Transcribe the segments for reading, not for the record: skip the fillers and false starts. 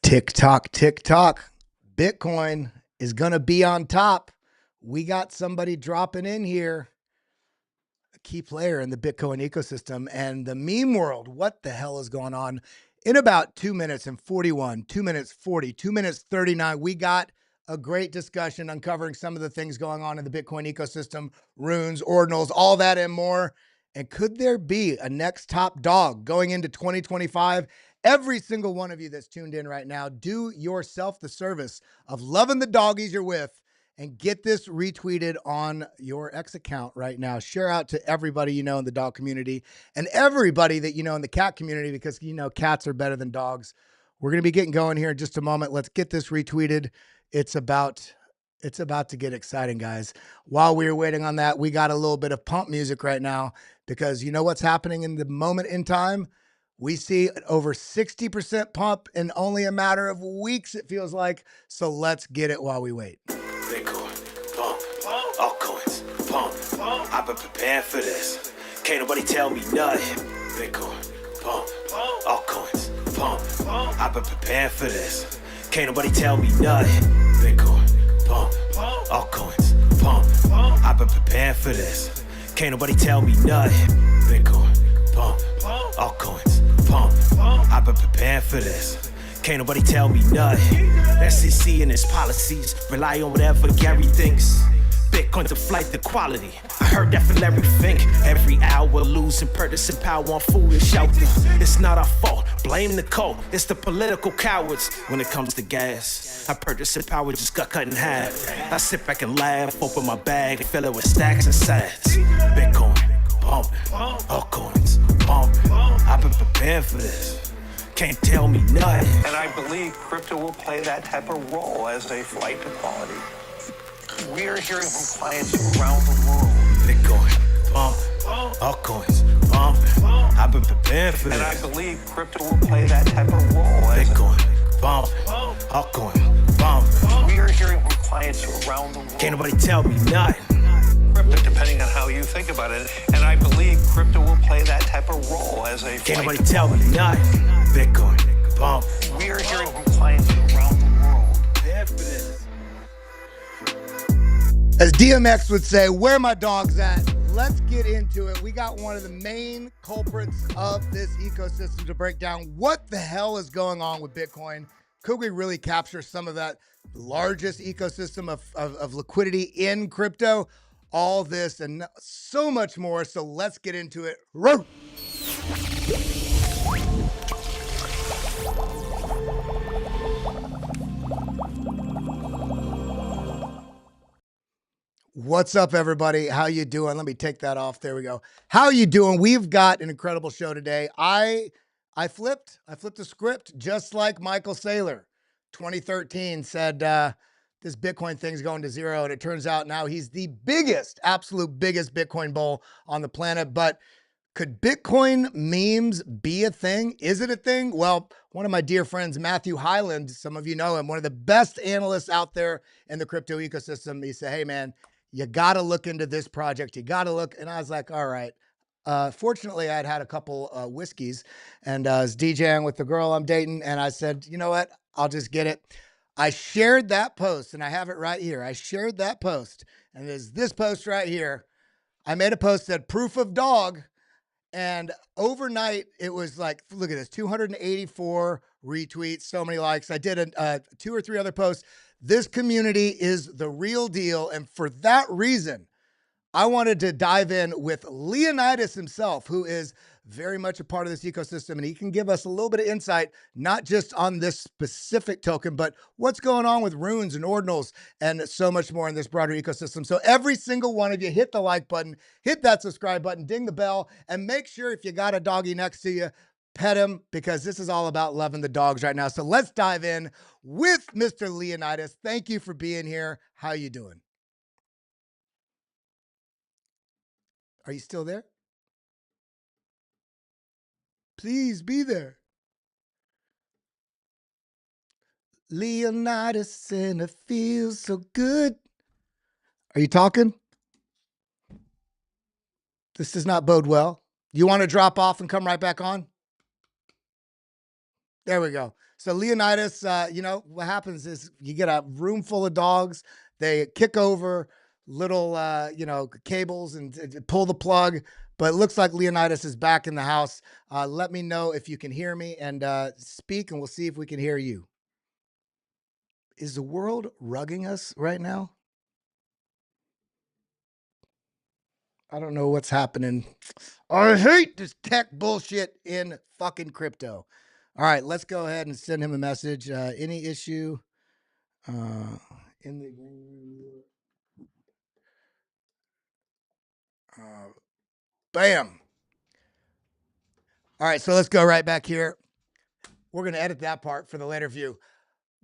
Tick tock, tick tock. Bitcoin is going to be on top. We got somebody dropping in here, a key player in the Bitcoin ecosystem and the meme world. What the hell is going on? In about 2 minutes and 41, 2 minutes 40, 2 minutes 39, we got a great discussion uncovering some of the things going on in the Bitcoin ecosystem, runes, ordinals, all that and more. And could there be a next top dog going into 2025? Every single one of you that's tuned in right now, do yourself the service of loving the doggies you're with and get this retweeted on your X account right now. Share out to everybody you know in the dog community and everybody that you know in the cat community, because you know cats are better than dogs. We're going to be getting going here in just a moment. Let's get this retweeted. It's about to get exciting, guys. While we were waiting on that, we got a little bit of pump music right now, because you know what's happening in the moment in time? We see over 60% pump in only a matter of weeks, it feels like. So let's get it while we wait. Bitcoin, pump, altcoins, pump. I've been preparing for this. Can't nobody tell me nothing. Bitcoin, pump, altcoins, pump. I've been preparing for this. Can't nobody tell me nothing. Bitcoin, pump, altcoins, pump. I've been preparing for this. Can't nobody tell me nothing. Bitcoin, pump, altcoins, pump. I've been preparing for this. Can't nobody tell me nothing. SEC and its policies rely on whatever Gary thinks. Bitcoin's a flight to quality. I heard that from Larry Fink. Every hour losing purchasing power on foolish shouting. It's not our fault. Blame the cult. It's the political cowards. When it comes to gas, our purchasing power just got cut in half. I sit back and laugh, open my bag, fill it with stacks and sats. Bitcoin, pumping, altcoins, pumping. I've been preparing for this. Can't tell me nothing. And I believe crypto will play that type of role as a flight to quality. We are hearing from clients around the world. Bitcoin, pumping, altcoins, pumping. I've been preparing for this. And I believe crypto will play that type of role as Bitcoin, pumping, altcoin, pumping. we are hearing from clients around the world. Can't nobody tell me nothing. Crypto, depending on how you think about it. And I believe crypto will play that type of role as a Can't nobody flight to tell me quality. nothing. Bitcoin, pumping. We are hearing from clients around the world. Prepare for this. As DMX would say, where my dogs at? Let's get into it. We got one of the main culprits of this ecosystem to break down what the hell is going on with Bitcoin. Could we really capture some of that largest ecosystem of liquidity in crypto? All this and so much more. So let's get into it. Roar! What's up, everybody? How you doing? Let me take that off. There we go. How you doing? We've got an incredible show today. I flipped the script just like Michael Saylor. 2013 said this Bitcoin thing's going to zero, and it turns out now he's the biggest, absolute biggest Bitcoin bull on the planet. But could Bitcoin memes be a thing? Is it a thing? Well, one of my dear friends, Matthew Hyland, some of you know him, one of the best analysts out there in the crypto ecosystem. He said, hey man, you got to look into this project. You got to look. And I was like, all right. Fortunately, I'd had a couple whiskeys and I was DJing with the girl I'm dating. And I said, you know what? I'll just get it. I shared that post and I have it right here. I shared that post and there's this post right here. I made a post that proof of dog. And overnight, it was like, look at this, 284 retweets, so many likes. I did 2 or 3 other posts. This community is the real deal. And for that reason, I wanted to dive in with Leonidas himself, who is very much a part of this ecosystem. And he can give us a little bit of insight, not just on this specific token, but what's going on with runes and ordinals and so much more in this broader ecosystem. So every single one of you, hit the like button, hit that subscribe button, ding the bell, and make sure if you got a doggy next to you, pet him, because this is all about loving the dogs right now. So let's dive in with Mr. Leonidas. Thank you for being here. How you doing? Are you still there? Please be there. Leonidas, and it feels so good. Are you talking? This does not bode well. You want to drop off and come right back on? There we go. So Leonidas, you know, what happens is you get a room full of dogs. They kick over little, you know, cables and pull the plug. But it looks like Leonidas is back in the house. Let me know if you can hear me and speak, and we'll see if we can hear you. Is the world rugging us right now? I don't know what's happening. I hate this tech bullshit in fucking crypto. All right, let's go ahead and send him a message. Any issue in the green room? Bam. All right, so let's go right back here. We're going to edit that part for the later view.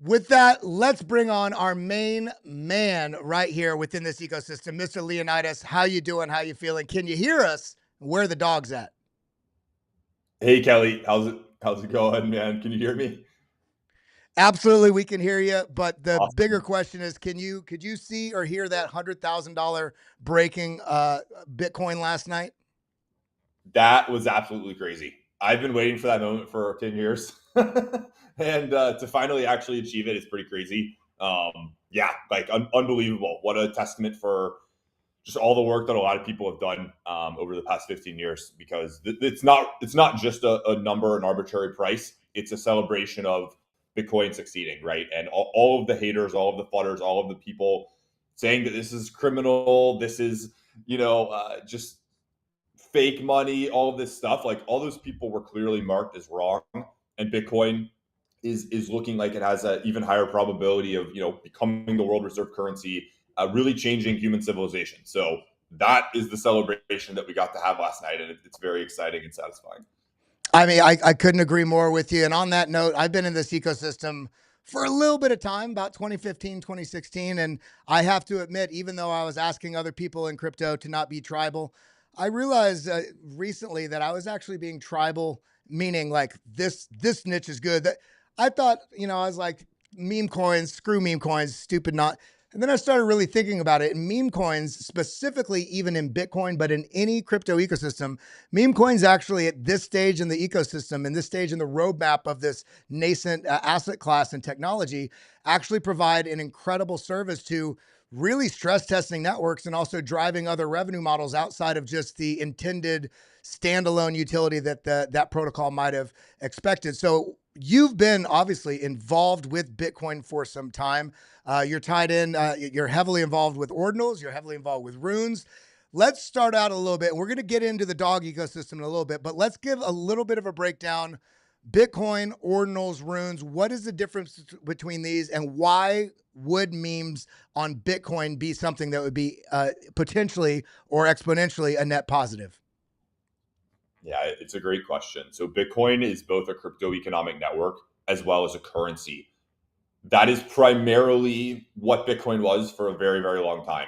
With that, let's bring on our main man right here within this ecosystem, Mr. Leonidas. How you doing? How you feeling? Can you hear us? Where are the dogs at? Hey Kelly, how's it going, man? Can you hear me? Absolutely, we can hear you. But the Awesome. bigger question is, could you see or hear that $100,000 breaking Bitcoin last night? That was absolutely crazy. I've been waiting for that moment for 10 years. And to finally actually achieve it is pretty crazy. Yeah, like unbelievable. What a testament for just all the work that a lot of people have done over the past 15 years, because it's not just a number, an arbitrary price. It's a celebration of Bitcoin succeeding, right? And all of the haters, all of the fudders, all of the people saying that this is criminal, this is, just fake money, all of this stuff, like all those people were clearly marked as wrong. And Bitcoin is looking like it has an even higher probability of becoming the world reserve currency, really changing human civilization. So that is the celebration that we got to have last night, and it's very exciting and satisfying. I mean, I couldn't agree more with you. And on that note, I've been in this ecosystem for a little bit of time, about 2015, 2016. And I have to admit, even though I was asking other people in crypto to not be tribal, I realized recently that I was actually being tribal, meaning like this niche is good. That I thought, I was like, meme coins, screw meme coins, stupid not. And then I started really thinking about it. And meme coins, specifically even in Bitcoin, but in any crypto ecosystem, meme coins actually at this stage in the ecosystem and this stage in the roadmap of this nascent asset class and technology actually provide an incredible service to really stress testing networks and also driving other revenue models outside of just the intended standalone utility that that protocol might have expected. So you've been obviously involved with Bitcoin for some time. You're tied in, you're heavily involved with Ordinals, you're heavily involved with RUNEs. Let's start out a little bit. We're going to get into the dog ecosystem in a little bit, but let's give a little bit of a breakdown. Bitcoin, Ordinals, RUNEs. What is the difference between these, and why would memes on Bitcoin be something that would be potentially or exponentially a net positive? Yeah, it's a great question. So Bitcoin is both a crypto economic network as well as a currency. That is primarily what Bitcoin was for a very, very long time.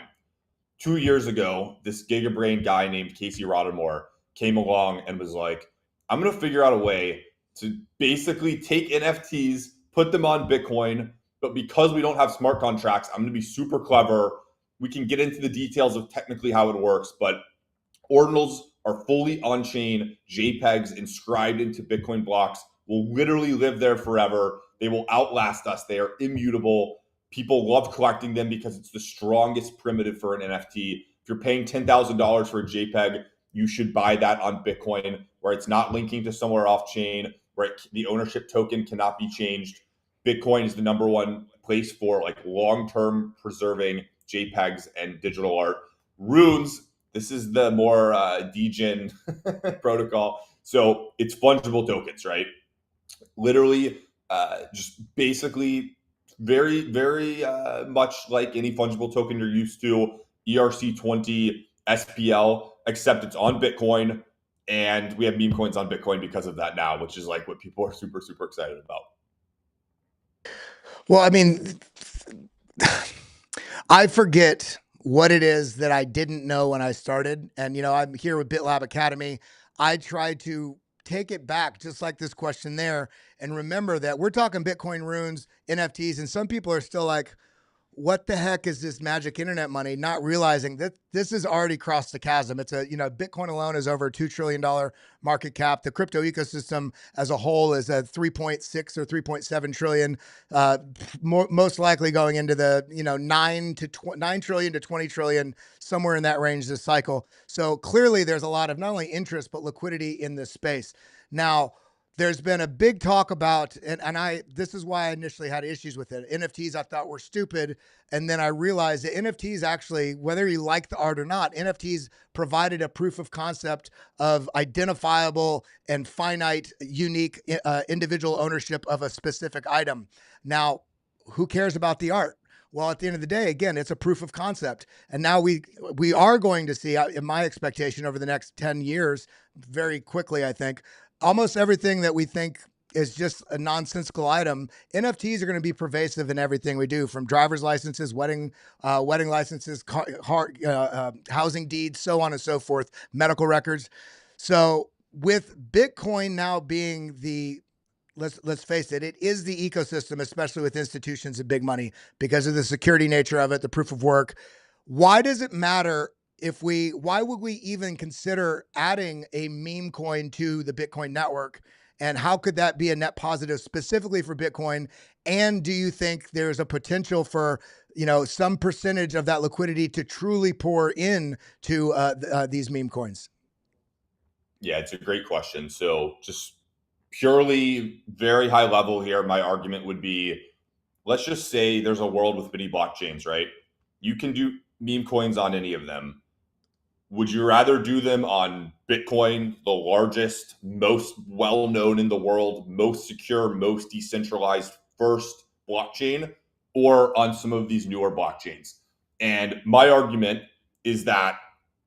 2 years ago, this gigabrain guy named Casey Roddenmore came along and was like, I'm going to figure out a way to basically take NFTs, put them on Bitcoin, but because we don't have smart contracts, I'm going to be super clever. We can get into the details of technically how it works, but Ordinals are fully on-chain JPEGs inscribed into Bitcoin blocks, will literally live there forever. They will outlast us. They are immutable. People love collecting them because it's the strongest primitive for an NFT. If you're paying $10,000 for a JPEG, you should buy that on Bitcoin, where it's not linking to somewhere off-chain, where the ownership token cannot be changed. Bitcoin is the number one place for like long-term preserving JPEGs and digital art. Runes, this is the more degen protocol. So it's fungible tokens, right? Literally, just basically very, very much like any fungible token you're used to, ERC20, SPL, except it's on Bitcoin. And we have meme coins on Bitcoin because of that now, which is like what people are super, super excited about. Well, I mean, I forget what it is that I didn't know when I started. And, I'm here with BitLab Academy. I try to take it back, just like this question there, and remember that we're talking Bitcoin, runes, NFTs, and some people are still like, what the heck is this magic internet money, not realizing that this has already crossed the chasm. It's Bitcoin alone is over $2 trillion market cap. The crypto ecosystem as a whole is at 3.6 or 3.7 trillion, most likely going into the, 9 trillion to 20 trillion, somewhere in that range this cycle. So clearly there's a lot of not only interest, but liquidity in this space. Now, there's been a big talk about, and this is why I initially had issues with it. NFTs I thought were stupid. And then I realized that NFTs actually, whether you like the art or not, NFTs provided a proof of concept of identifiable and finite, unique individual ownership of a specific item. Now, who cares about the art? Well, at the end of the day, again, it's a proof of concept. And now we are going to see, in my expectation, over the next 10 years, very quickly, I think, almost everything that we think is just a nonsensical item. NFTs are going to be pervasive in everything we do, from driver's licenses, wedding licenses, housing deeds, so on and so forth, medical records. So with Bitcoin now being let's face it, it is the ecosystem, especially with institutions and big money, because of the security nature of it, the proof of work. Why does it matter why would we even consider adding a meme coin to the Bitcoin network? And how could that be a net positive specifically for Bitcoin? And do you think there's a potential for, some percentage of that liquidity to truly pour in to these meme coins? Yeah, it's a great question. So just purely very high level here, my argument would be, let's just say there's a world with many blockchains, right? You can do meme coins on any of them. Would you rather do them on Bitcoin, the largest, most well-known in the world, most secure, most decentralized first blockchain, or on some of these newer blockchains? And my argument is that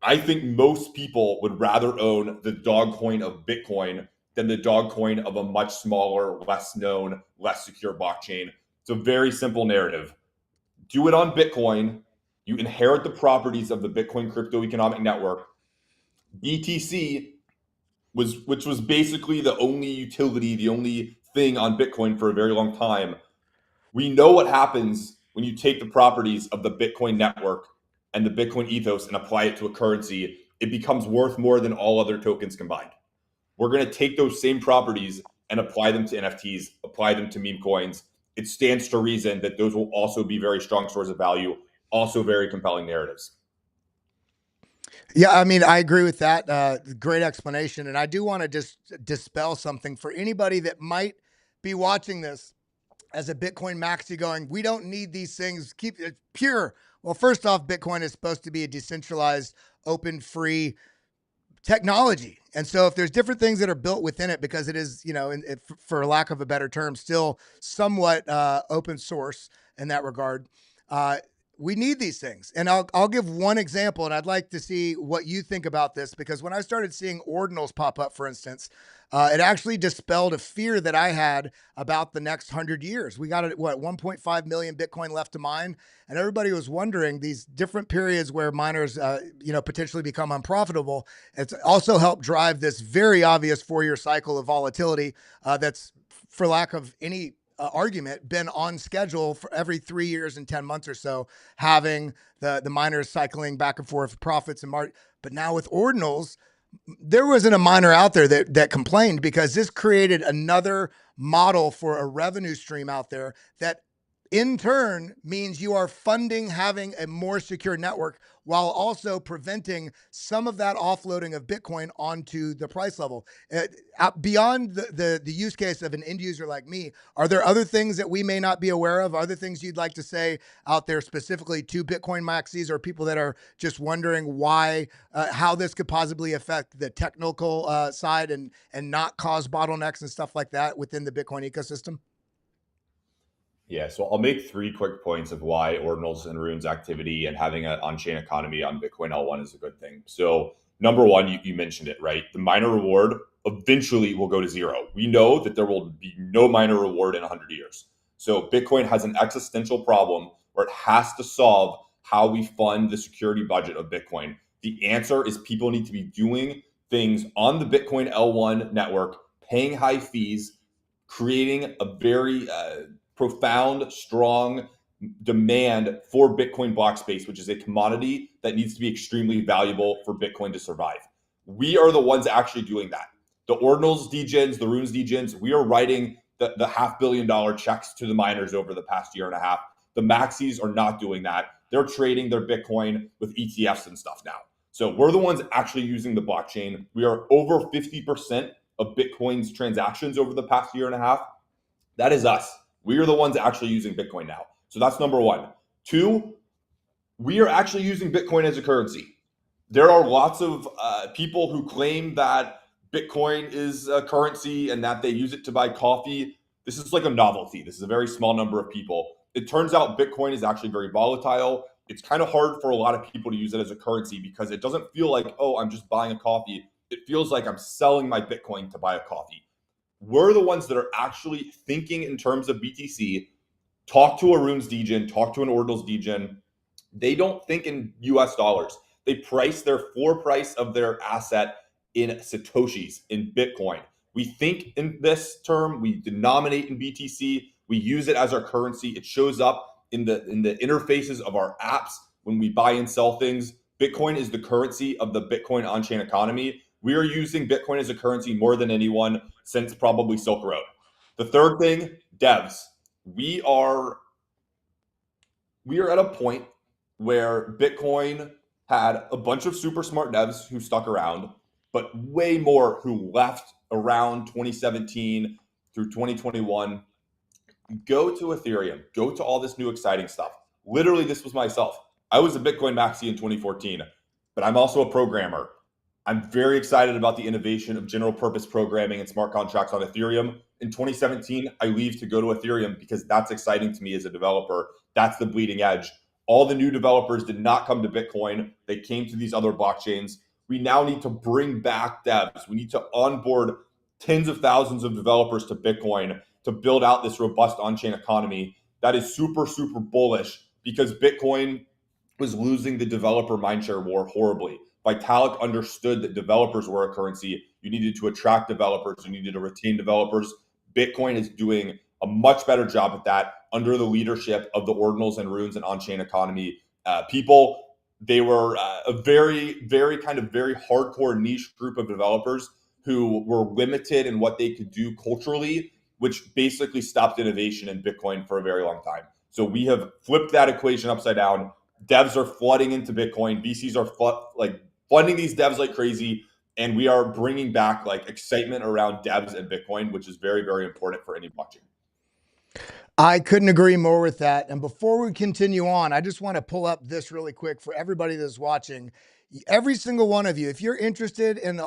I think most people would rather own the dog coin of Bitcoin than the dog coin of a much smaller, less known, less secure blockchain. It's a very simple narrative. Do it on Bitcoin. You inherit the properties of the Bitcoin crypto economic network. BTC which was basically the only utility, the only thing on Bitcoin for a very long time. We know what happens when you take the properties of the Bitcoin network and the Bitcoin ethos and apply it to a currency. It becomes worth more than all other tokens combined. We're going to take those same properties and apply them to NFTs, apply them to meme coins. It stands to reason that those will also be very strong sources of value, also very compelling narratives. Yeah, I mean, I agree with that. Great explanation. And I do want to just dispel something for anybody that might be watching this as a Bitcoin maxi going, we don't need these things, keep it pure. Well, first off, Bitcoin is supposed to be a decentralized, open, free technology. And so if there's different things that are built within it, because it is, for lack of a better term, still somewhat open source in that regard, we need these things. And I'll give one example, and I'd like to see what you think about this, because when I started seeing ordinals pop up, for instance, it actually dispelled a fear that I had about the next 100 years. We got 1.5 million Bitcoin left to mine, and everybody was wondering these different periods where miners, potentially become unprofitable. It's also helped drive this very obvious 4-year cycle of volatility that's, for lack of any argument, been on schedule for every 3 years and 10 months or so, having the miners cycling back and forth profits and margin. But now with ordinals, there wasn't a miner out there that complained, because this created another model for a revenue stream out there that in turn means you are funding having a more secure network, while also preventing some of that offloading of Bitcoin onto the price level. Beyond the use case of an end user like me, are there other things that we may not be aware of? Other things you'd like to say out there specifically to Bitcoin maxis, or people that are just wondering why, how this could possibly affect the technical side and not cause bottlenecks and stuff like that within the Bitcoin ecosystem? Yeah, so I'll make 3 quick points of why Ordinals and RUNE's activity and having an on-chain economy on Bitcoin L1 is a good thing. So number one, you mentioned it, right? The miner reward eventually will go to zero. We know that there will be no miner reward in 100 years. So Bitcoin has an existential problem where it has to solve how we fund the security budget of Bitcoin. The answer is people need to be doing things on the Bitcoin L1 network, paying high fees, creating a very profound, strong demand for Bitcoin block space, which is a commodity that needs to be extremely valuable for Bitcoin to survive. We are the ones actually doing that. The Ordinals degens, the RUNEs degens, we are writing the $500 million checks to the miners over the past year and a half. The maxis are not doing that. They're trading their Bitcoin with ETFs and stuff now. So we're the ones actually using the blockchain. We are over 50% of Bitcoin's transactions over the past year and a half. That is us. We are the ones actually using Bitcoin now. So that's number one. Two, we are actually using Bitcoin as a currency. There are lots of people who claim that Bitcoin is a currency and that they use it to buy coffee. This is like a novelty. This is a very small number of people. It turns out Bitcoin is actually very volatile. It's kind of hard for a lot of people to use it as a currency because it doesn't feel like, oh, I'm just buying a coffee. It feels like I'm selling my Bitcoin to buy a coffee. We're the ones that are actually thinking in terms of BTC. Talk to a RUNE's degen, talk to an Ordinals degen. They don't think in US dollars. They price their floor price of their asset in Satoshis, in Bitcoin. We think in this term, we denominate in BTC, we use it as our currency. It shows up in the interfaces of our apps when we buy and sell things. Bitcoin is the currency of the Bitcoin on-chain economy. We are using Bitcoin as a currency more than anyone since probably Silk Road. The third thing, devs. We are at a point where Bitcoin had a bunch of super smart devs who stuck around, but way more who left around 2017 through 2021. Go to Ethereum, go to all this new exciting stuff. Literally, this was myself. I was a Bitcoin maxi in 2014, but I'm also a programmer. I'm very excited about the innovation of general purpose programming and smart contracts on Ethereum. In 2017, I leave to go to Ethereum because that's exciting to me as a developer. That's the bleeding edge. All the new developers did not come to Bitcoin. They came to these other blockchains. We now need to bring back devs. We need to onboard tens of thousands of developers to Bitcoin to build out this robust on-chain economy that is super, super bullish because Bitcoin was losing the developer mindshare war horribly. Vitalik understood that developers were a currency. You needed to attract developers. You needed to retain developers. Bitcoin is doing a much better job at that under the leadership of the Ordinals and RUNEs and on-chain economy people. They were a very, very kind of very hardcore niche group of developers who were limited in what they could do culturally, which basically stopped innovation in Bitcoin for a very long time. So we have flipped that equation upside down. Devs are flooding into Bitcoin. VCs are funding these devs like crazy. And we are bringing back like excitement around devs and Bitcoin, which is very, very important for any blockchain. I couldn't agree more with that. And before we continue on, I just want to pull up this really quick for everybody that's watching. Every single one of you, if you're interested in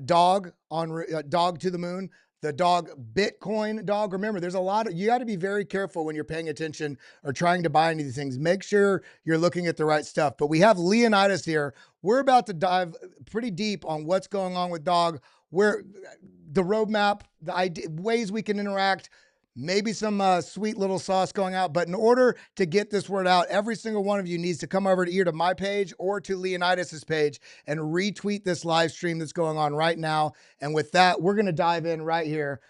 dog to the moon, the dog Bitcoin dog, remember there's a lot of, you got to be very careful when you're paying attention or trying to buy any of these things. Make sure you're looking at the right stuff. But we have Leonidas here. We're about to dive pretty deep on what's going on with dog, where the roadmap, the idea, ways we can interact, maybe some sweet little sauce going out. But in order to get this word out, every single one of you needs to come over to either to my page or to Leonidas's page and retweet this live stream that's going on right now. And with that, we're going to dive in right here.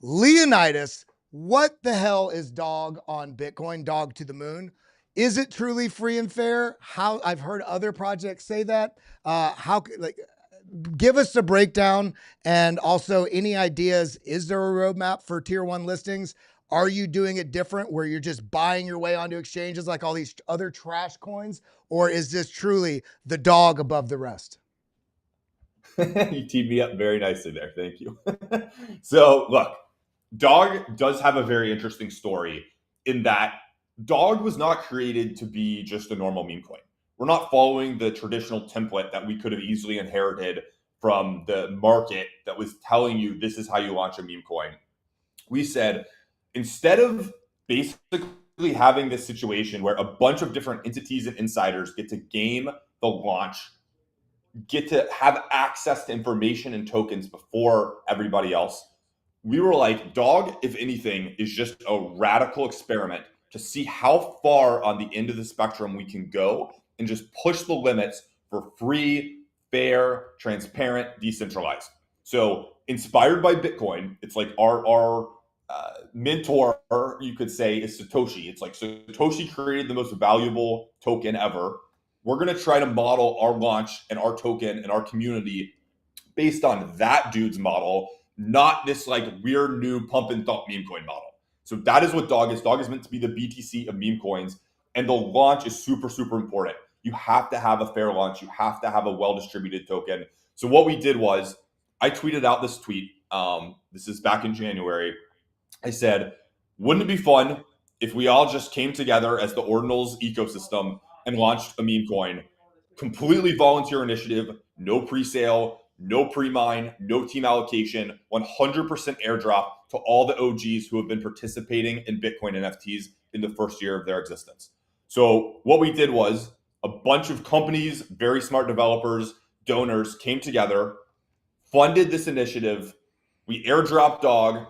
Leonidas, what the hell is dog on Bitcoin, dog to the moon? Is it truly free and fair? How I've heard other projects say that. Give us a breakdown and also any ideas. Is there a roadmap for tier one listings? Are you doing it different where you're just buying your way onto exchanges like all these other trash coins? Or is this truly the dog above the rest? You teed me up very nicely there. Thank you. So look, dog does have a very interesting story in that dog was not created to be just a normal meme coin. We're not following the traditional template that we could have easily inherited from the market that was telling you this is how you launch a meme coin. We said, instead of basically having this situation where a bunch of different entities and insiders get to game the launch, get to have access to information and tokens before everybody else, we were like, dog, if anything, is just a radical experiment to see how far on the end of the spectrum we can go and just push the limits for free, fair, transparent, decentralized. So inspired by Bitcoin, it's like our mentor, you could say, is Satoshi. It's like Satoshi created the most valuable token ever. We're going to try to model our launch and our token and our community based on that dude's model, not this like weird new pump and dump meme coin model. So that is what Dog is. Dog is meant to be the BTC of meme coins, and the launch is super, super important. You have to have a fair launch. You have to have a well-distributed token. So what we did was I tweeted out this tweet. This is back in January. I said, wouldn't it be fun if we all just came together as the Ordinals ecosystem and launched a meme coin? Completely volunteer initiative, no pre-sale, no pre-mine, no team allocation, 100% airdrop to all the OGs who have been participating in Bitcoin NFTs in the first year of their existence. So what we did was a bunch of companies, very smart developers, donors came together, funded this initiative. We airdropped Dog.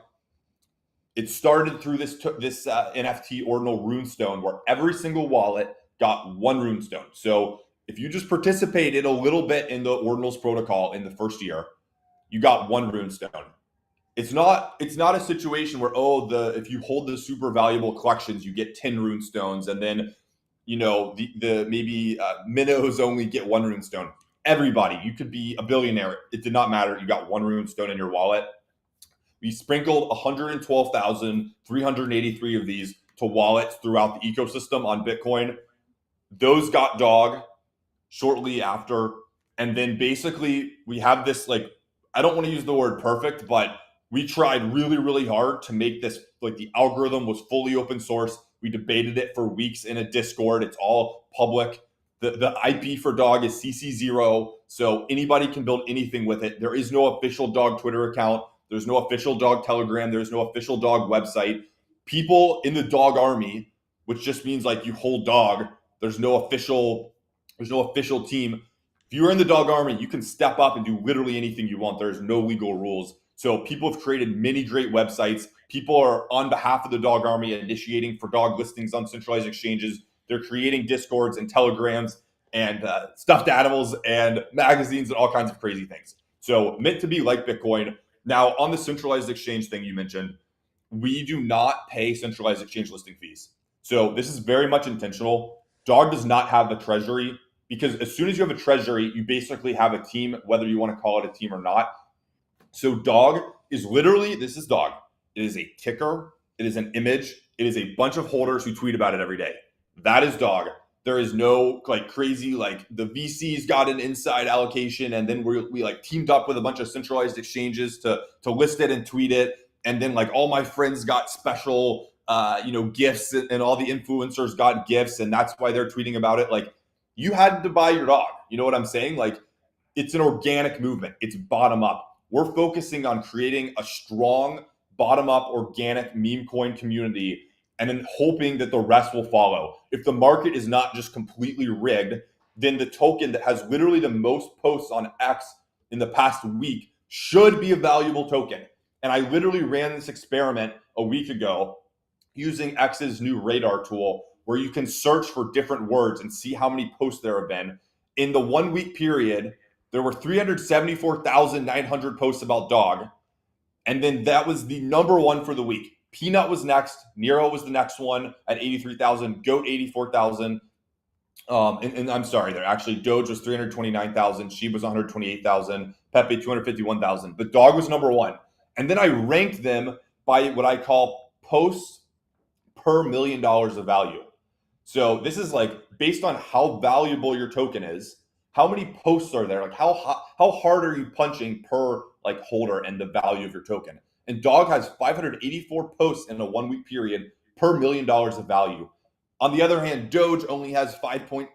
It started through this NFT ordinal runestone where every single wallet got one runestone. So if you just participated a little bit in the ordinals protocol in the first year, you got one runestone. It's not a situation where if you hold the super valuable collections, you get 10 runestones, and then the maybe minnows only get one runestone. Everybody, you could be a billionaire. It did not matter. You got one runestone in your wallet. We sprinkled 112,383 of these to wallets throughout the ecosystem on Bitcoin. Those got Dog shortly after. And then basically we have this, like, I don't want to use the word perfect, but we tried really, really hard to make this, like, the algorithm was fully open source. We debated it for weeks in a Discord. It's all public. The IP for Dog is CC0, so anybody can build anything with it. There is no official Dog Twitter account. There's no official Dog Telegram. There's no official Dog website. People in the Dog army, which just means like you hold Dog, there's no official team. If you're in the Dog army, you can step up and do literally anything you want. There's no legal rules. So people have created many great websites. People are on behalf of the Dog army initiating for Dog listings on centralized exchanges. They're creating Discords and Telegrams and stuffed animals and magazines and all kinds of crazy things. So meant to be like Bitcoin. Now, on the centralized exchange thing you mentioned, we do not pay centralized exchange listing fees. So this is very much intentional. Dog does not have a treasury, because as soon as you have a treasury, you basically have a team, whether you want to call it a team or not. So Dog is literally, this is Dog. It is a ticker. It is an image. It is a bunch of holders who tweet about it every day. That is Dog. There is no like crazy, like the VCs got an inside allocation and then we like teamed up with a bunch of centralized exchanges to list it and tweet it. And then like all my friends got special, gifts, and all the influencers got gifts, and that's why they're tweeting about it. Like, you had to buy your Dog. You know what I'm saying? Like, it's an organic movement. It's bottom up. We're focusing on creating a strong bottom up organic meme coin community, and then hoping that the rest will follow. If the market is not just completely rigged, then the token that has literally the most posts on X in the past week should be a valuable token. And I literally ran this experiment a week ago using X's new radar tool, where you can search for different words and see how many posts there have been. In the 1 week period, there were 374,900 posts about Dog. And then that was the number one for the week. Peanut was next. Nero was the next one at 83,000. Goat 84,000. And I'm sorry, there actually Doge was 329,000. Sheep was 128,000. Pepe 251,000. But Dog was number one. And then I ranked them by what I call posts per $1 million of value. So this is like based on how valuable your token is. How many posts are there? Like how hard are you punching per like holder and the value of your token? And Dog has 584 posts in a 1 week period per $1 million of value. On the other hand, Doge only has 5.8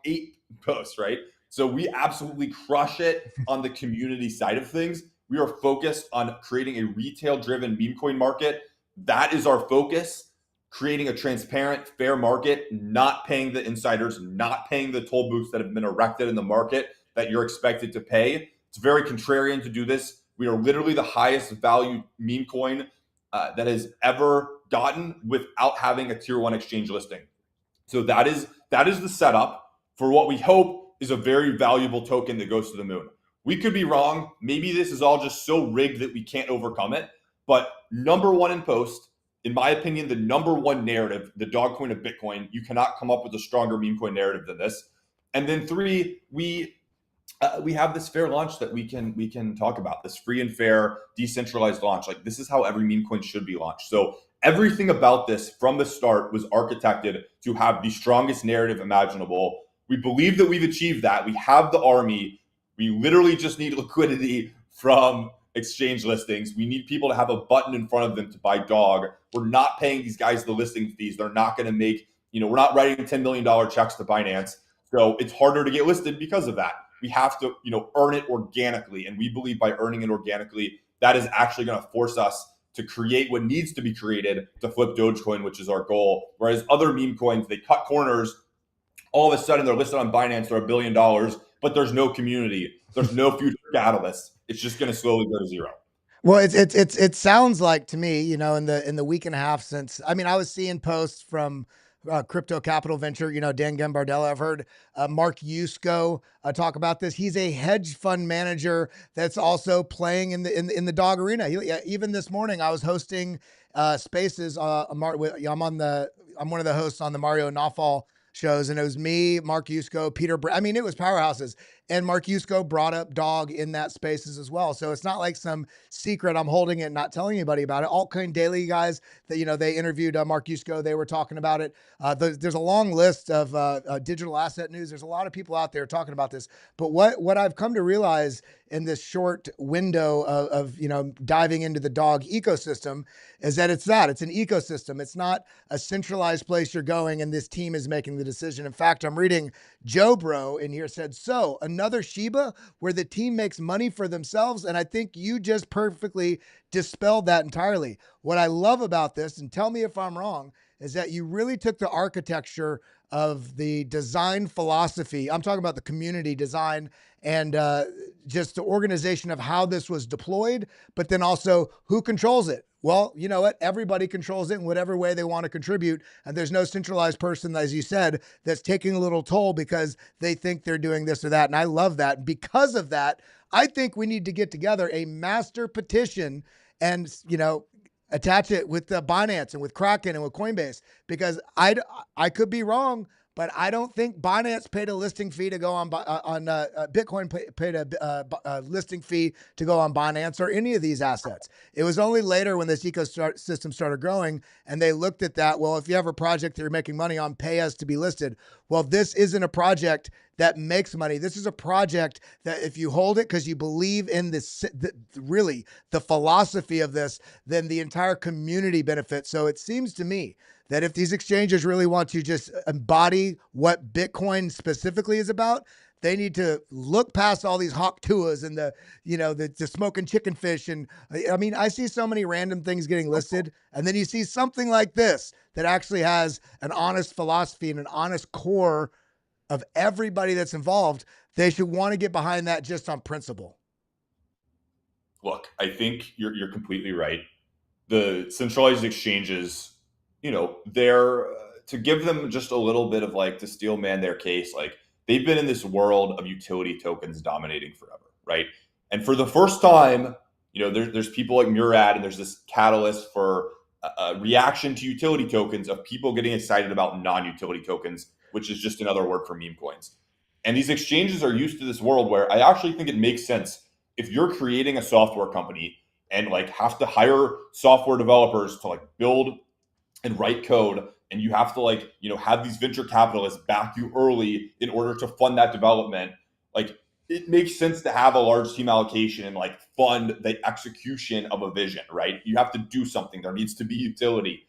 posts, right? So we absolutely crush it on the community side of things. We are focused on creating a retail-driven meme coin market. That is our focus. Creating a transparent, fair market, not paying the insiders, not paying the toll booths that have been erected in the market that you're expected to pay. It's very contrarian to do this. We are literally the highest value meme coin that has ever gotten without having a tier 1 exchange listing. So that is the setup for what we hope is a very valuable token that goes to the moon. We could be wrong. Maybe this is all just so rigged that we can't overcome it. But number one in post, in my opinion, the number one narrative, the dog coin of Bitcoin. You cannot come up with a stronger meme coin narrative than this. And then 3, we have this fair launch that we can talk about, this free and fair decentralized launch. Like, this is how every meme coin should be launched. So everything about this from the start was architected to have the strongest narrative imaginable. We believe that we've achieved that. We have the army. We literally just need liquidity from exchange listings. We need people to have a button in front of them to buy dog. We're not paying these guys the listing fees. They're not going to make, we're not writing $10 million checks to Binance. So it's harder to get listed because of that. We have to, earn it organically. And we believe by earning it organically, that is actually going to force us to create what needs to be created to flip Dogecoin, which is our goal. Whereas other meme coins, they cut corners. All of a sudden, they're listed on Binance. They're $1 billion, but there's no community. There's no future catalyst. It's just going to slowly go to zero. Well, it sounds like to me, in the week and a half since, I was seeing posts from Crypto Capital Venture, Dan Gambardella. I've heard Mark Yusko talk about this. He's a hedge fund manager that's also playing in the dog arena. Even this morning, I was hosting spaces. I'm one of the hosts on the Mario Nawfal shows, and it was me, Mark Yusko, Peter. It was powerhouses, and Mark Yusko brought up dog in that spaces as well. So it's not like some secret. I'm holding it, and not telling anybody about it. Altcoin Daily guys, that they interviewed Mark Yusko. They were talking about it. There's a long list of digital asset news. There's a lot of people out there talking about this. But what I've come to realize in this short window of diving into the dog ecosystem is that it's an ecosystem. It's not a centralized place you're going and this team is making the decision. In fact, I'm reading Joe Bro in here said, so another Shiba where the team makes money for themselves. And I think you just perfectly dispelled that entirely. What I love about this, and tell me if I'm wrong, is that you really took the architecture of the design philosophy. I'm talking about the community design and just the organization of how this was deployed, but then also who controls it. Well, you know what? Everybody controls it in whatever way they want to contribute. And there's no centralized person, as you said, that's taking a little toll because they think they're doing this or that. And I love that. Because of that, I think we need to get together a master petition and, attach it with Binance and with Kraken and with Coinbase, because I could be wrong, but I don't think Binance paid a listing fee to go on Bitcoin paid a listing fee to go on Binance or any of these assets. It was only later when this ecosystem started growing and they looked at that. Well, if you have a project that you're making money on, pay us to be listed. Well, this isn't a project that makes money. This is a project that if you hold it because you believe in this, really the philosophy of this, then the entire community benefits. So it seems to me that if these exchanges really want to just embody what Bitcoin specifically is about, they need to look past all these hawk tuas and the smoking chicken fish. And I see so many random things getting listed. And then you see something like this that actually has an honest philosophy and an honest core of everybody that's involved. They should want to get behind that just on principle. Look, I think you're completely right. The centralized exchanges, they're to give them just a little bit of to steel man their case, they've been in this world of utility tokens dominating forever, right? And for the first time, there's people like Murad, and there's this catalyst for a reaction to utility tokens of people getting excited about non-utility tokens, which is just another word for meme coins. And these exchanges are used to this world where I actually think it makes sense if you're creating a software company and have to hire software developers to build and write code, and you have to have these venture capitalists back you early in order to fund that development. It makes sense to have a large team allocation and fund the execution of a vision, right? You have to do something. There needs to be utility.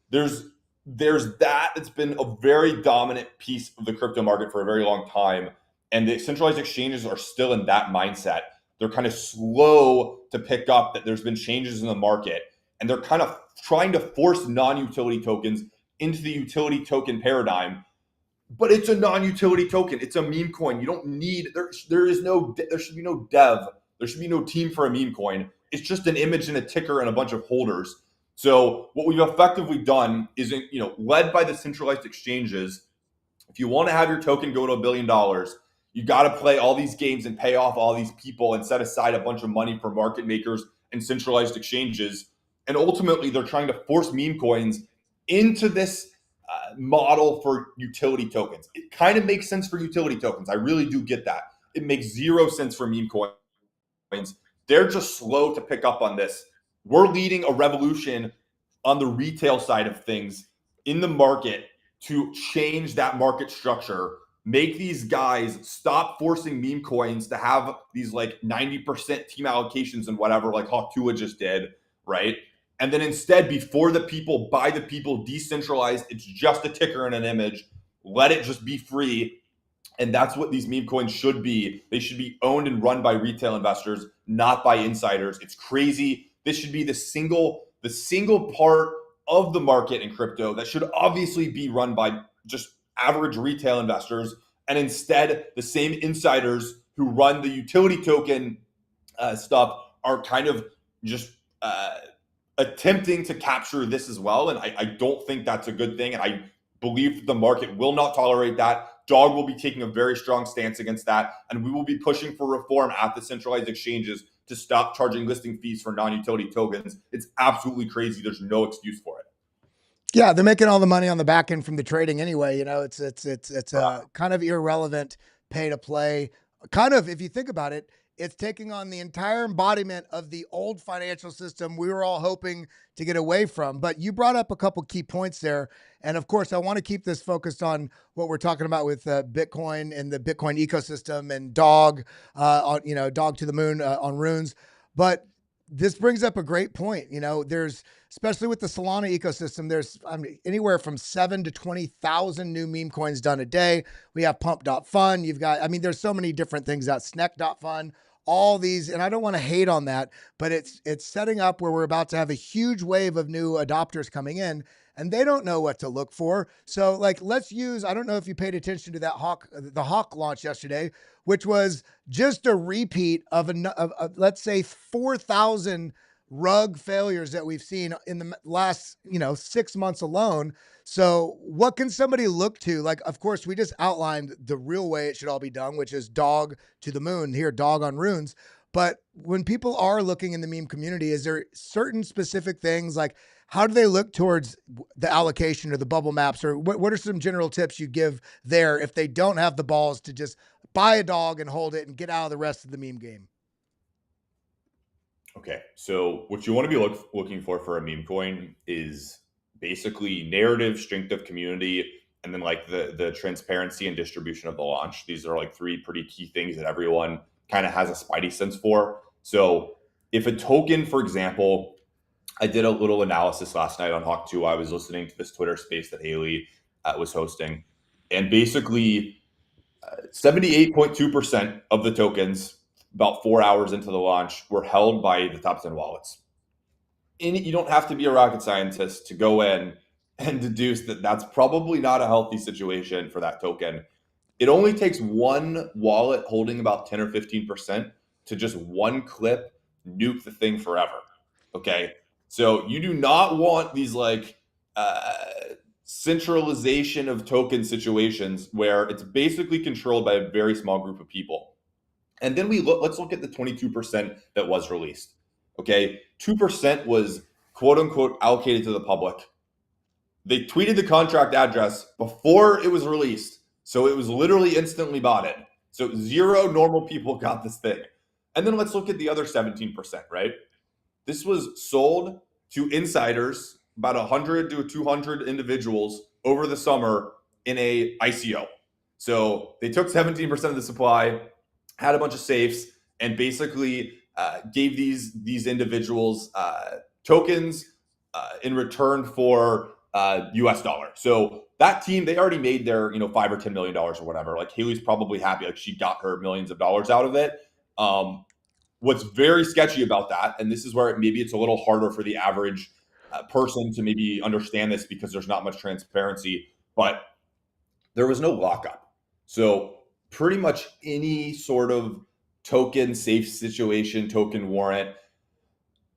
There's that. It's been a very dominant piece of the crypto market for a very long time. And the centralized exchanges are still in that mindset. They're kind of slow to pick up that there's been changes in the market. And they're kind of trying to force non-utility tokens into the utility token paradigm. But it's a non-utility token. It's a meme coin. You don't need, there should be no dev. There should be no team for a meme coin. It's just an image and a ticker and a bunch of holders. So what we've effectively done is, led by the centralized exchanges, if you want to have your token go to $1 billion, you got to play all these games and pay off all these people and set aside a bunch of money for market makers and centralized exchanges. And ultimately, they're trying to force meme coins into this model for utility tokens. It kind of makes sense for utility tokens. I really do get that. It makes zero sense for meme coins. They're just slow to pick up on this. We're leading a revolution on the retail side of things in the market to change that market structure, make these guys stop forcing meme coins to have these like 90% team allocations and whatever, like Hawktua just did, right? And then instead, before the people, by the people, decentralized, it's just a ticker and an image. Let it just be free. And that's what these meme coins should be. They should be owned and run by retail investors, not by insiders. It's crazy. This should be the single part of the market in crypto that should obviously be run by just average retail investors. And instead, the same insiders who run the utility token stuff are kind of just attempting to capture this as well. And I don't think that's a good thing. And I believe the market will not tolerate that. Dog will be taking a very strong stance against that. And we will be pushing for reform at the centralized exchanges to stop charging listing fees for non-utility tokens. It's absolutely crazy. There's no excuse for it. Yeah, they're making all the money on the back end from the trading anyway. You know, it's a kind of irrelevant pay to play. Kind of, if you think about it, it's taking on the entire embodiment of the old financial system we were all hoping to get away from. But you brought up a couple key points there. And of course, I want to keep this focused on what we're talking about with Bitcoin and the Bitcoin ecosystem and Dog, Dog to the moon on Runes. But this brings up a great point. You know, there's, especially with the Solana ecosystem, there's anywhere from 7 to 20,000 new meme coins done a day. We have pump.fun. You've got, there's so many different things out, sneck.fun, all these, and I don't want to hate on that, but it's setting up where we're about to have a huge wave of new adopters coming in, and they don't know what to look for. So like, let's use, I don't know if you paid attention to that the Hawk launch yesterday, which was just a repeat of let's say 4,000 rug failures that we've seen in the last, 6 months alone. So what can somebody look to? Like, of course, we just outlined the real way it should all be done, which is Dog to the moon, here, Dog on Runes. But when people are looking in the meme community, is there certain specific things, like how do they look towards the allocation or the bubble maps, or what are some general tips you give there if they don't have the balls to just buy a dog and hold it and get out of the rest of the meme game? Okay, so what you want to be looking for a meme coin is basically narrative, strength of community, and then like the transparency and distribution of the launch. These are like three pretty key things that everyone kind of has a spidey sense for. So if a token, for example, I did a little analysis last night on Hawktua. I was listening to this Twitter space that Haley was hosting, and basically 78.2% of the tokens about 4 hours into the launch were held by the top 10 wallets. And you don't have to be a rocket scientist to go in and deduce that that's probably not a healthy situation for that token. It only takes one wallet holding about 10 or 15% to just one clip nuke the thing forever. Okay. So you do not want these like centralization of token situations where it's basically controlled by a very small group of people. And then let's look at the 22% that was released. Okay, 2% was quote unquote allocated to the public. They tweeted the contract address before it was released, so it was literally instantly botted. So 0 normal people got this thing. And then let's look at the other 17%, right? This was sold to insiders, about 100 to 200 individuals over the summer in a ICO. So they took 17% of the supply, had a bunch of safes, and basically gave these individuals tokens in return for US dollar. So that team, they already made their $5 or $10 million or whatever. Like Haley's probably happy, like she got her millions of dollars out of it. What's very sketchy about that, and this is where maybe it's a little harder for the average person to maybe understand this because there's not much transparency, but there was no lockup. So pretty much any sort of token safe situation, token warrant,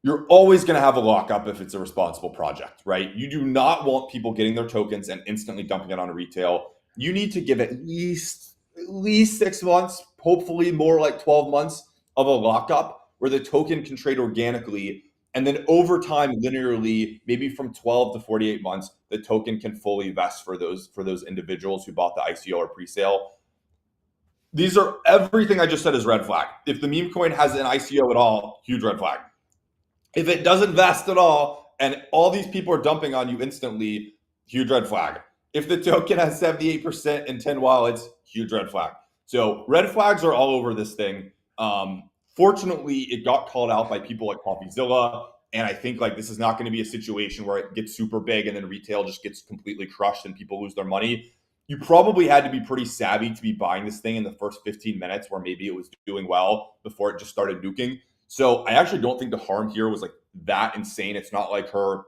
you're always going to have a lockup if it's a responsible project, right? You do not want people getting their tokens and instantly dumping it on retail. You need to give at least 6 months, hopefully more like 12 months of a lockup where the token can trade organically And then over time, linearly, maybe from 12 to 48 months, the token can fully vest for those individuals who bought the ICO or pre-sale. These are everything I just said is red flag. If the meme coin has an ICO at all, huge red flag. If it doesn't vest at all and all these people are dumping on you instantly, huge red flag. If the token has 78% in 10 wallets, huge red flag. So red flags are all over this thing. Fortunately, it got called out by people like CoffeeZilla, and I think like this is not going to be a situation where it gets super big and then retail just gets completely crushed and people lose their money. You probably had to be pretty savvy to be buying this thing in the first 15 minutes where maybe it was doing well before it just started nuking. So I actually don't think the harm here was like that insane. It's not like her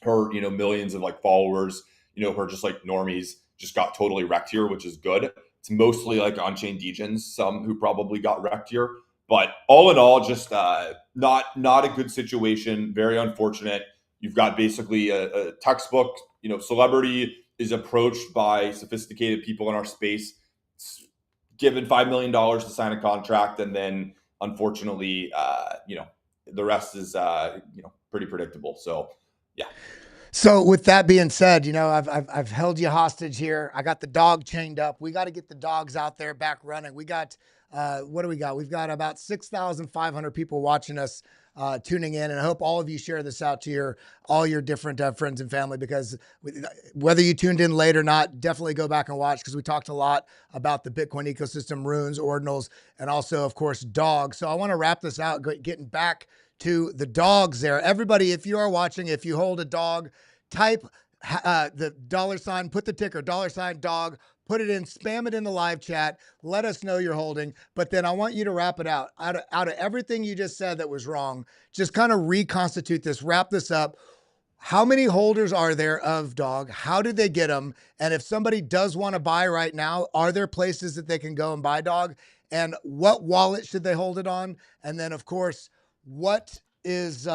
millions of like followers, her just like normies just got totally wrecked here, which is good. It's mostly like on-chain degens, some who probably got wrecked here. But all in all, just not a good situation. Very unfortunate. You've got basically a textbook, celebrity is approached by sophisticated people in our space, given $5 million to sign a contract, and then unfortunately, the rest is pretty predictable. So, yeah. So with that being said, I've held you hostage here. I got the dog chained up. We got to get the dogs out there back running. We got what do we got? We've got about 6,500 people watching us, tuning in, and I hope all of you share this out to all your different friends and family, because whether you tuned in late or not, definitely go back and watch, because we talked a lot about the Bitcoin ecosystem, runes, ordinals, and also, of course, dogs. So I want to wrap this out, getting back to the dogs there. Everybody, if you are watching, if you hold a dog, type the $, put the ticker $dog, put it in, spam it in the live chat. Let us know you're holding. But then I want you to wrap it out. Out of everything you just said that was wrong, just kind of reconstitute this, wrap this up. How many holders are there of dog? How did they get them? And if somebody does want to buy right now, are there places that they can go and buy dog? And what wallet should they hold it on? And then, of course, what is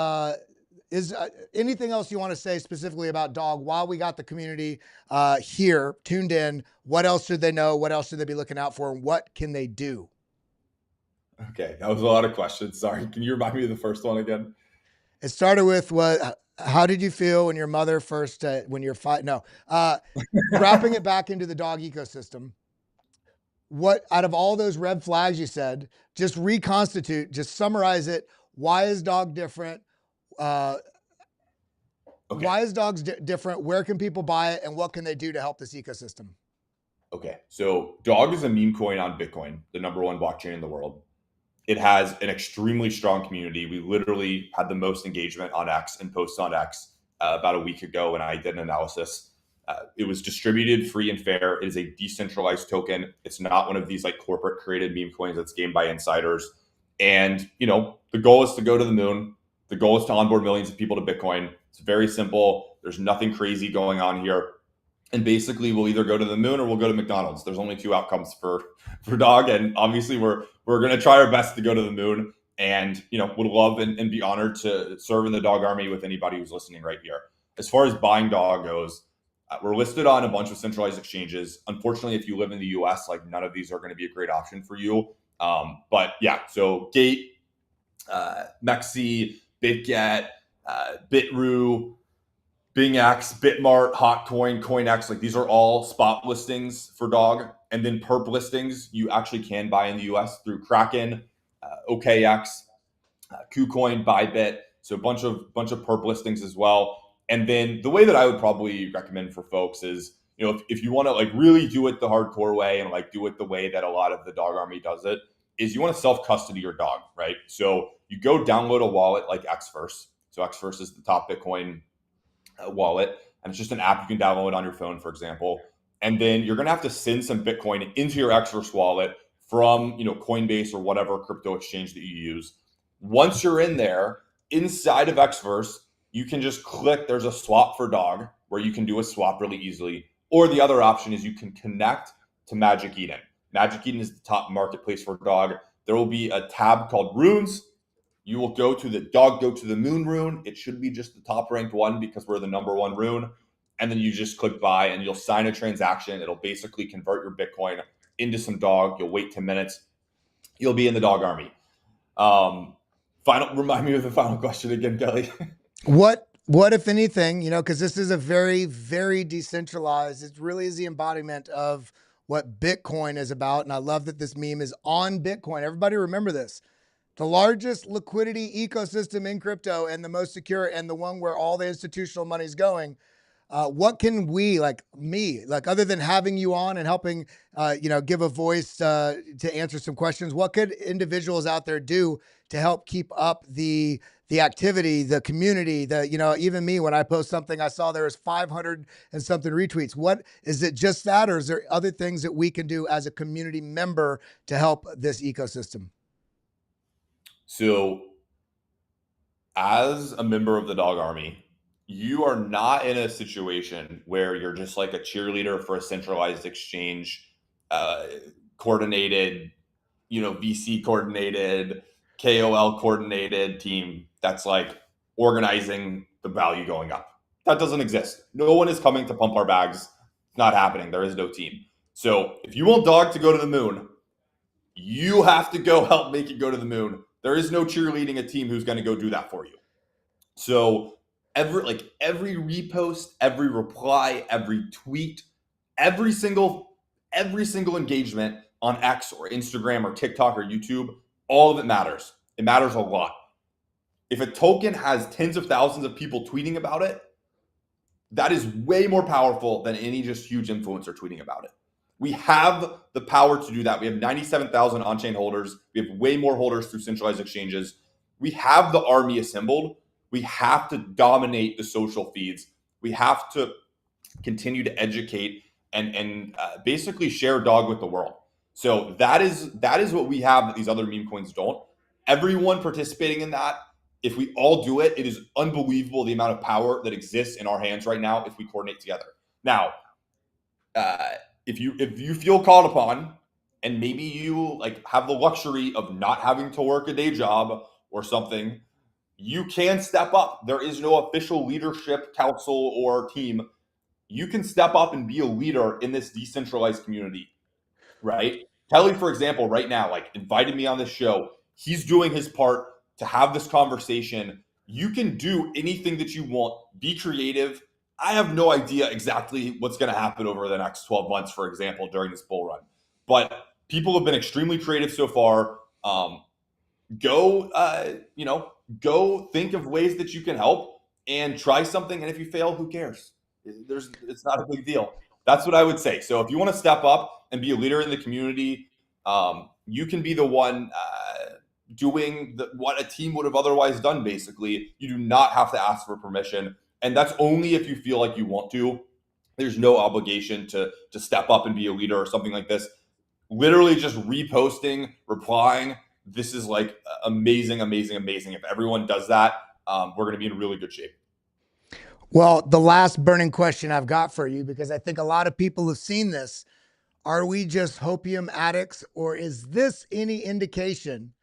anything else you want to say specifically about dog while we got the community here tuned in? What else should they know? What else should they be looking out for? And what can they do? Okay, that was a lot of questions. Sorry, can you remind me of the first one again? It started with how did you feel when your mother first, when you're wrapping it back into the dog ecosystem? What, out of all those red flags you said, just reconstitute, just summarize it. Why is dog different? Okay. Why is dogs different? Where can people buy it? And what can they do to help this ecosystem? Okay, so dog is a meme coin on Bitcoin, the #1 blockchain in the world. It has an extremely strong community. We literally had the most engagement on X and posts on X about a week ago when I did an analysis. It was distributed free and fair. It is a decentralized token. It's not one of these like corporate created meme coins that's gamed by insiders. And, the goal is to go to the moon. The goal is to onboard millions of people to Bitcoin. It's very simple. There's nothing crazy going on here. And basically, we'll either go to the moon or we'll go to McDonald's. There's only two outcomes for dog. And obviously, we're going to try our best to go to the moon. And, would love and be honored to serve in the dog army with anybody who's listening right here. As far as buying dog goes, we're listed on a bunch of centralized exchanges. Unfortunately, if you live in the US, like none of these are going to be a great option for you. But yeah, so Gate, Mexi, BitGet, BitRu, BingX, Bitmart, Hotcoin, CoinX, like these are all spot listings for dog. And then perp listings you actually can buy in the US through Kraken, OKX, KuCoin, Bybit. So a bunch of perp listings as well. And then the way that I would probably recommend for folks is, if you want to like really do it the hardcore way and like do it the way that a lot of the dog army does it, is you want to self-custody your dog, right? So you go download a wallet like Xverse. So Xverse is the top Bitcoin wallet, and it's just an app you can download on your phone, for example. And then you're going to have to send some Bitcoin into your Xverse wallet from, Coinbase or whatever crypto exchange that you use. Once you're in there, inside of Xverse, you can just click, there's a swap for dog where you can do a swap really easily. Or the other option is you can connect to Magic Eden. Magic Eden is the top marketplace for dog. There will be a tab called runes. You will go to the moon rune. It should be just the top ranked one because we're the #1 rune. And then you just click buy and you'll sign a transaction. It'll basically convert your Bitcoin into some dog. You'll wait 10 minutes. You'll be in the dog army. Remind me of the final question again, Kelly. What if anything, you know, because this is a very, very decentralized, it really is the embodiment of what Bitcoin is about. And I love that this meme is on Bitcoin. Everybody remember this. The largest liquidity ecosystem in crypto and the most secure and the one where all the institutional money is going. What can we, like me, like other than having you on and helping, you know, give a voice to answer some questions, what could individuals out there do to help keep up the activity, the community, you know, even me, when I post something, I saw there was 500 and something retweets. What is it, just that, or is there other things that we can do as a community member to help this ecosystem? So as a member of the dog army, you are not in a situation where you're just like a cheerleader for a centralized exchange, coordinated, you know, VC coordinated, KOL coordinated team that's like organizing the value going up. That doesn't exist. No one is coming to pump our bags. It's not happening. There is no team. So if you want dog to go to the moon, you have to go help make it go to the moon. There is no cheerleading a team who's going to go do that for you. So every repost, every reply, every tweet, every single engagement on X or Instagram or TikTok or YouTube, all of it matters. It matters a lot. If a token has tens of thousands of people tweeting about it, that is way more powerful than any just huge influencer tweeting about it. We have the power to do that. We have 97,000 on-chain holders. We have way more holders through centralized exchanges. We have the army assembled. We have to dominate the social feeds. We have to continue to educate and basically share dog with the world. So that is what we have that these other meme coins don't. Everyone participating in that, if we all do it, it is unbelievable the amount of power that exists in our hands right now if we coordinate together. Now, if you feel called upon, and maybe you like have the luxury of not having to work a day job or something, you can step up. There is no official leadership council or team. You can step up and be a leader in this decentralized community, right? Kelly, for example, right now, like invited me on this show. He's doing his part to have this conversation. You can do anything that you want. Be creative. I have no idea exactly what's going to happen over the next 12 months, for example, during this bull run. But people have been extremely creative so far. Go think of ways that you can help and try something. And if you fail, who cares? It's not a big deal. That's what I would say. So if you want to step up and be a leader in the community, you can be the one doing what a team would have otherwise done, basically. You do not have to ask for permission. And that's only if you feel like you want to. There's no obligation to step up and be a leader or something like this. Literally just reposting, replying. This is like amazing, amazing, amazing. If everyone does that, we're going to be in really good shape. Well, the last burning question I've got for you, because I think a lot of people have seen this. Are we just hopium addicts, or is this any indication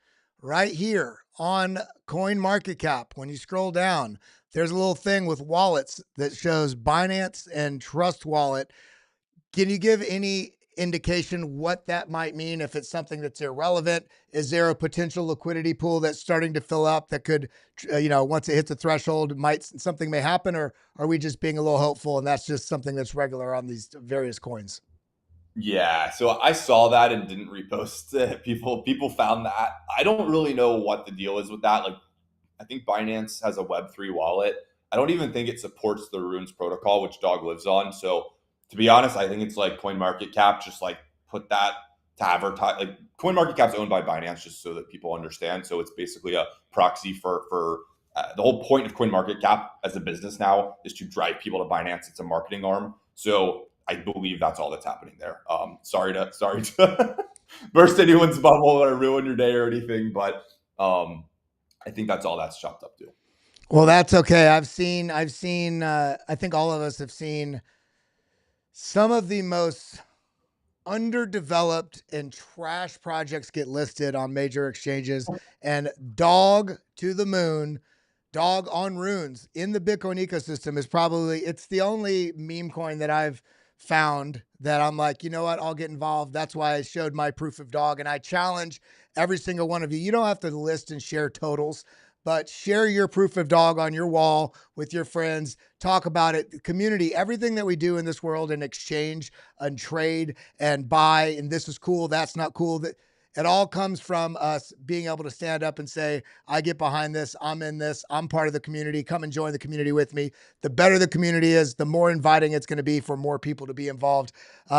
right here on CoinMarketCap? When you scroll down, there's a little thing with wallets that shows Binance and Trust Wallet. Can you give any indication what that might mean? If it's something that's irrelevant, is there a potential liquidity pool that's starting to fill up that could, once it hits a threshold, something may happen? Or are we just being a little hopeful and that's just something that's regular on these various coins? Yeah, so I saw that and didn't repost it. People found that. I don't really know what the deal is with that. Like, I think Binance has a Web3 wallet. I don't even think it supports the RUNE's protocol, which Dog lives on. So to be honest, I think it's like CoinMarketCap just like put that to advertise. Like CoinMarketCap's owned by Binance, just so that people understand. So it's basically a proxy for the whole point of CoinMarketCap as a business now is to drive people to Binance. It's a marketing arm. So I believe that's all that's happening there. Sorry to burst anyone's bubble or ruin your day or anything, but I think that's all that's chopped up to. Well, that's okay. I've seen, I think all of us have seen some of the most underdeveloped and trash projects get listed on major exchanges, and dog to the moon, dog on runes in the Bitcoin ecosystem is it's the only meme coin that I've found that I'm like, you know what, I'll get involved. That's why I showed my proof of dog. And I challenge every single one of you. You don't have to list and share totals, but share your proof of dog on your wall with your friends. Talk about it. The community, everything that we do in this world and exchange and trade and buy, and this is cool, that's not cool. That it all comes from us being able to stand up and say, I get behind this, I'm in this, I'm part of the community, come and join the community with me. The better the community is, the more inviting it's going to be for more people to be involved.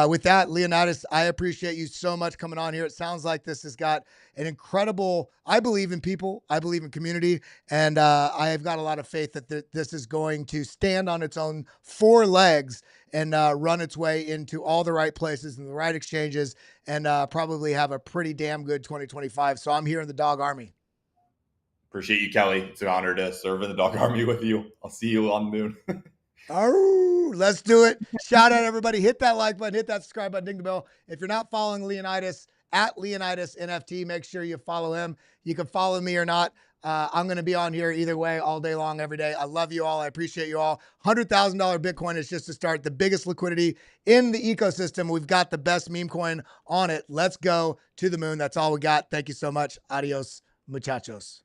With that, Leonidas, I appreciate you so much coming on here. It sounds like this has got an incredible, I believe in people, I believe in community, and I have got a lot of faith that this is going to stand on its own 4 legs and run its way into all the right places and the right exchanges, and probably have a pretty damn good 2025. So I'm here in the dog army. Appreciate you, Kelly. It's an honor to serve in the dog army with you. I'll see you on the moon. Oh, let's do it. Shout out everybody. Hit that like button, hit that subscribe button, ding the bell. If you're not following Leonidas at Leonidas NFT, make sure you follow him. You can follow me or not. I'm going to be on here either way all day long, every day. I love you all. I appreciate you all. $100,000 Bitcoin is just to start. The biggest liquidity in the ecosystem. We've got the best meme coin on it. Let's go to the moon. That's all we got. Thank you so much. Adios, muchachos.